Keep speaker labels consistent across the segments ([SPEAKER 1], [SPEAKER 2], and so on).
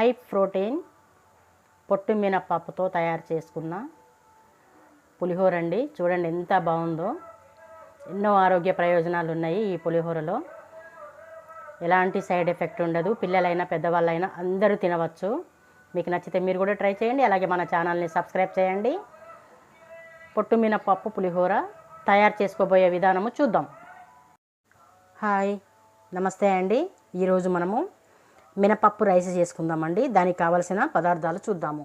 [SPEAKER 1] High protein పొట్టు మినపప్పుతో తయారు చేసుకున్న పులిహోర అండి. చూడండి ఎంత బాగుందో. ఎన్నో ఆరోగ్య ప్రయోజనాలు ఉన్నాయి ఈ పులిహోరలో. ఎలాంటి సైడ్ ఎఫెక్ట్ ఉండదు. పిల్లలైనా పెద్దవాళ్ళైనా అందరూ తినవచ్చు. మీకు నచ్చితే మీరు కూడా ట్రై చేయండి. అలాగే మన ఛానల్ని సబ్స్క్రైబ్ చేయండి. పొట్టు మినపప్పు పులిహోర తయారు చేసుకోబోయే విధానము చూద్దాం. హాయ్, నమస్తే అండి. ఈరోజు మనము మినపప్పు రైస్ చేసుకుందామండి. దానికి కావలసిన పదార్థాలు చూద్దాము.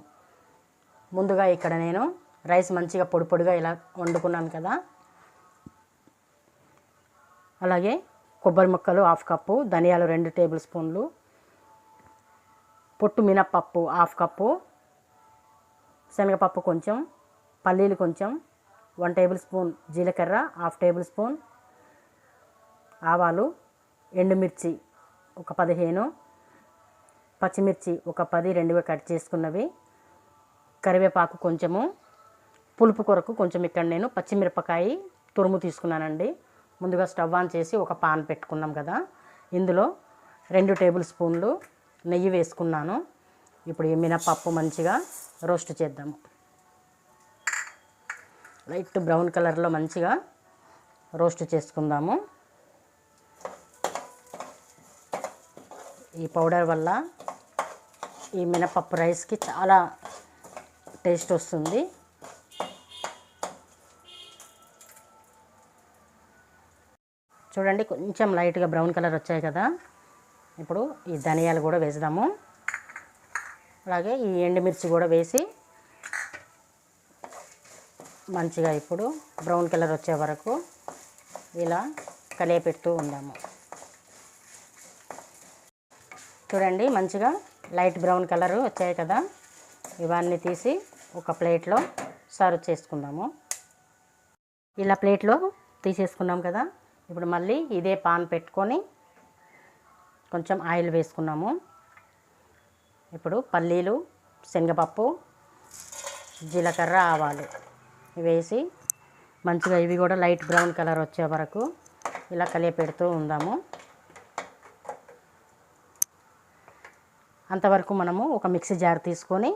[SPEAKER 1] ముందుగా ఇక్కడ నేను రైస్ మంచిగా పొడి పొడిగా ఇలా వండుకున్నాను కదా. అలాగే కొబ్బరి ముక్కలు 1/2 కప్పు, ధనియాలు 2 టేబుల్ స్పూన్లు, పొట్టు మినపప్పు 1/2 కప్పు, శనగపప్పు కొంచెం, పల్లీలు కొంచెం, 1 టేబుల్ స్పూన్ జీలకర్ర, 1/2 టేబుల్ స్పూన్ ఆవాలు, ఎండుమిర్చి ఒక 15, పచ్చిమిర్చి ఒక 10 రెండుగా కట్ చేసుకున్నవి, కరివేపాకు కొంచెము, పులుపు కొరకు కొంచెం ఇక్కడ నేను పచ్చిమిరపకాయ తురుము తీసుకున్నానండి. ముందుగా స్టవ్ ఆన్ చేసి ఒక పాన్ పెట్టుకున్నాం కదా. ఇందులో 2 టేబుల్ స్పూన్లు నెయ్యి వేసుకున్నాను. ఇప్పుడు ఈ మినపప్పు మంచిగా రోస్ట్ చేద్దాము. లైట్ బ్రౌన్ కలర్లో మంచిగా రోస్ట్ చేసుకుందాము. ఈ పౌడర్ వల్ల ఈ మినపప్పు రైస్కి చాలా టేస్ట్ వస్తుంది. చూడండి కొంచెం లైట్గా బ్రౌన్ కలర్ వచ్చాయి కదా. ఇప్పుడు ఈ ధనియాలు కూడా వేద్దాము. అలాగే ఈ ఎండుమిర్చి కూడా వేసి మంచిగా ఇప్పుడు బ్రౌన్ కలర్ వచ్చే వరకు ఇలా కలియపెడుతూ ఉందాము. చూడండి మంచిగా లైట్ బ్రౌన్ కలర్ వచ్చాయి కదా. ఇవన్నీ తీసి ఒక ప్లేట్లో సర్వ్ చేసుకుందాము. ఇలా ప్లేట్లో తీసేసుకున్నాం కదా. ఇప్పుడు మళ్ళీ ఇదే పాన్ పెట్టుకొని కొంచెం ఆయిల్ వేసుకున్నాము. ఇప్పుడు పల్లీలు, శనగపప్పు, జీలకర్ర, ఆవాలు వేసి మంచిగా ఇవి కూడా లైట్ బ్రౌన్ కలర్ వచ్చే వరకు ఇలా కలియపెడుతూ ఉందాము. అంతవరకు మనము ఒక మిక్సీ జార్ తీసుకొని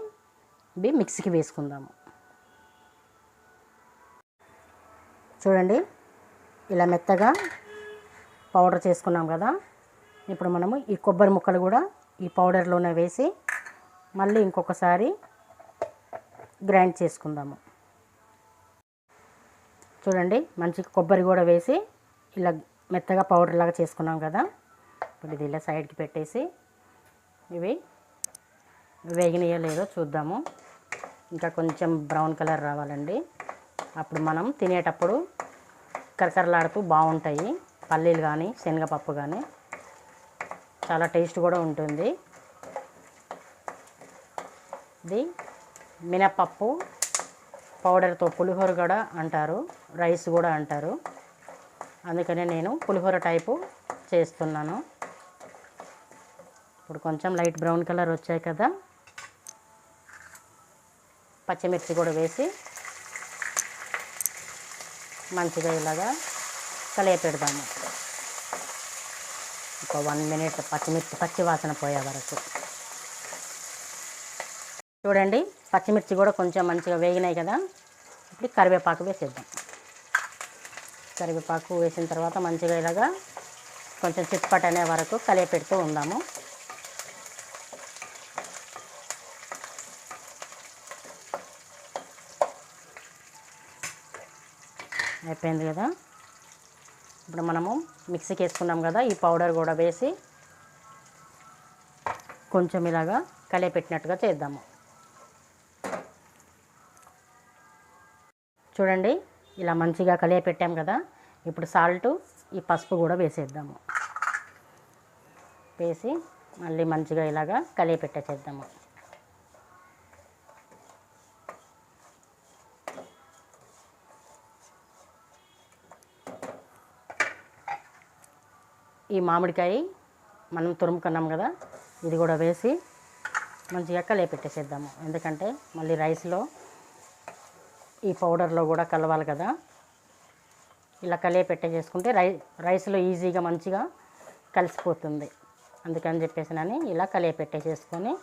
[SPEAKER 1] ఇవి మిక్సీకి వేసుకుందాము. చూడండి ఇలా మెత్తగా పౌడర్ చేసుకున్నాం కదా. ఇప్పుడు మనము ఈ కొబ్బరి ముక్కలు కూడా ఈ పౌడర్లోనే వేసి మళ్ళీ ఇంకొకసారి గ్రైండ్ చేసుకుందాము. చూడండి మంచి కొబ్బరి కూడా వేసి ఇలా మెత్తగా పౌడర్ లాగా చేసుకున్నాం కదా. ఇప్పుడు ఇది ఇలా సైడ్కి పెట్టేసి ఇవి వేగినాయో లేదో చూద్దాము. ఇంకా కొంచెం బ్రౌన్ కలర్ రావాలండి. అప్పుడు మనం తినేటప్పుడు కరకరలాడుతూ బాగుంటాయి. పల్లీలు కానీ శనగపప్పు కానీ చాలా టేస్ట్ కూడా ఉంటుంది. ఇది మినపప్పు పౌడర్తో పులిహోర కూడా అంటారు, రైస్ కూడా అంటారు. అందుకనే నేను పులిహోర టైపు చేస్తున్నాను. ఇప్పుడు కొంచెం లైట్ బ్రౌన్ కలర్ వచ్చాయి కదా. పచ్చిమిర్చి కూడా వేసి మంచిగా ఇలాగా కలియపెడదాము. ఒక 1 మినిట్ పచ్చిమిర్చి పచ్చి వాసన పోయే వరకు. చూడండి పచ్చిమిర్చి కూడా కొంచెం మంచిగా వేగినాయి కదా. ఇప్పుడు కరివేపాకు వేసేద్దాం. కరివేపాకు వేసిన తర్వాత మంచిగా ఇలాగా కొంచెం చిట్పట్ అనే వరకు కలియపెడుతూ ఉందాము. అయిపోయింది కదా. ఇప్పుడు మనము మిక్సీకి వేసుకున్నాం కదా. ఈ పౌడర్ కూడా వేసి కొంచెం ఇలాగా కలియపెట్టినట్టుగా చేద్దాము. చూడండి ఇలా మంచిగా కలియపెట్టాం కదా. ఇప్పుడు సాల్ట్, ఈ పసుపు కూడా వేసేద్దాము. వేసి మళ్ళీ మంచిగా ఇలాగా కలియపెట్టేద్దాము. ఈ మామిడికాయ మనం తురుముకున్నాం కదా, ఇది కూడా వేసి మంచిగా కలియపెట్టేసేద్దాము. ఎందుకంటే మళ్ళీ రైస్లో ఈ పౌడర్లో కూడా కలవాలి కదా. ఇలా కలియపెట్టేసుకుంటే రైస్లో ఈజీగా మంచిగా కలిసిపోతుంది. అందుకని చెప్పేసి ఇలా కలియపెట్టేసుకొని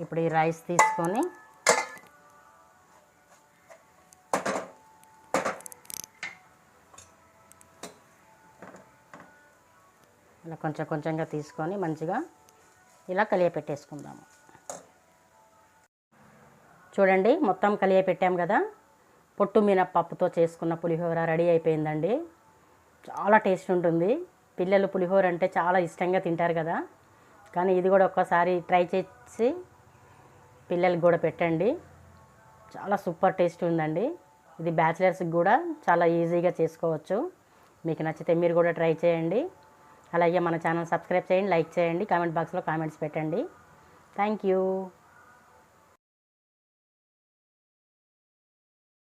[SPEAKER 1] ఇప్పుడు ఈ రైస్ తీసుకొని ఇలా కొంచెం కొంచెంగా తీసుకొని మంచిగా ఇలా కలియపెట్టేసుకుందాము. చూడండి మొత్తం కలియపెట్టాం కదా. పొట్టు మినపప్పుతో చేసుకున్న పులిహోర రెడీ అయిపోయిందండి. చాలా టేస్ట్ ఉంటుంది. పిల్లలు పులిహోర అంటే చాలా ఇష్టంగా తింటారు కదా. కానీ ఇది కూడా ఒక్కసారి ట్రై చేసి పిల్లలకి కూడా పెట్టండి. చాలా సూపర్ టేస్ట్ ఉందండి. ఇది బ్యాచిలర్స్కి కూడా చాలా ఈజీగా చేసుకోవచ్చు. మీకు నచ్చితే మీరు కూడా ట్రై చేయండి. అలాగే మన ఛానల్ సబ్స్క్రైబ్ చేయండి, లైక్ చేయండి, కామెంట్ బాక్స్లో కామెంట్స్ పెట్టండి. Thank you.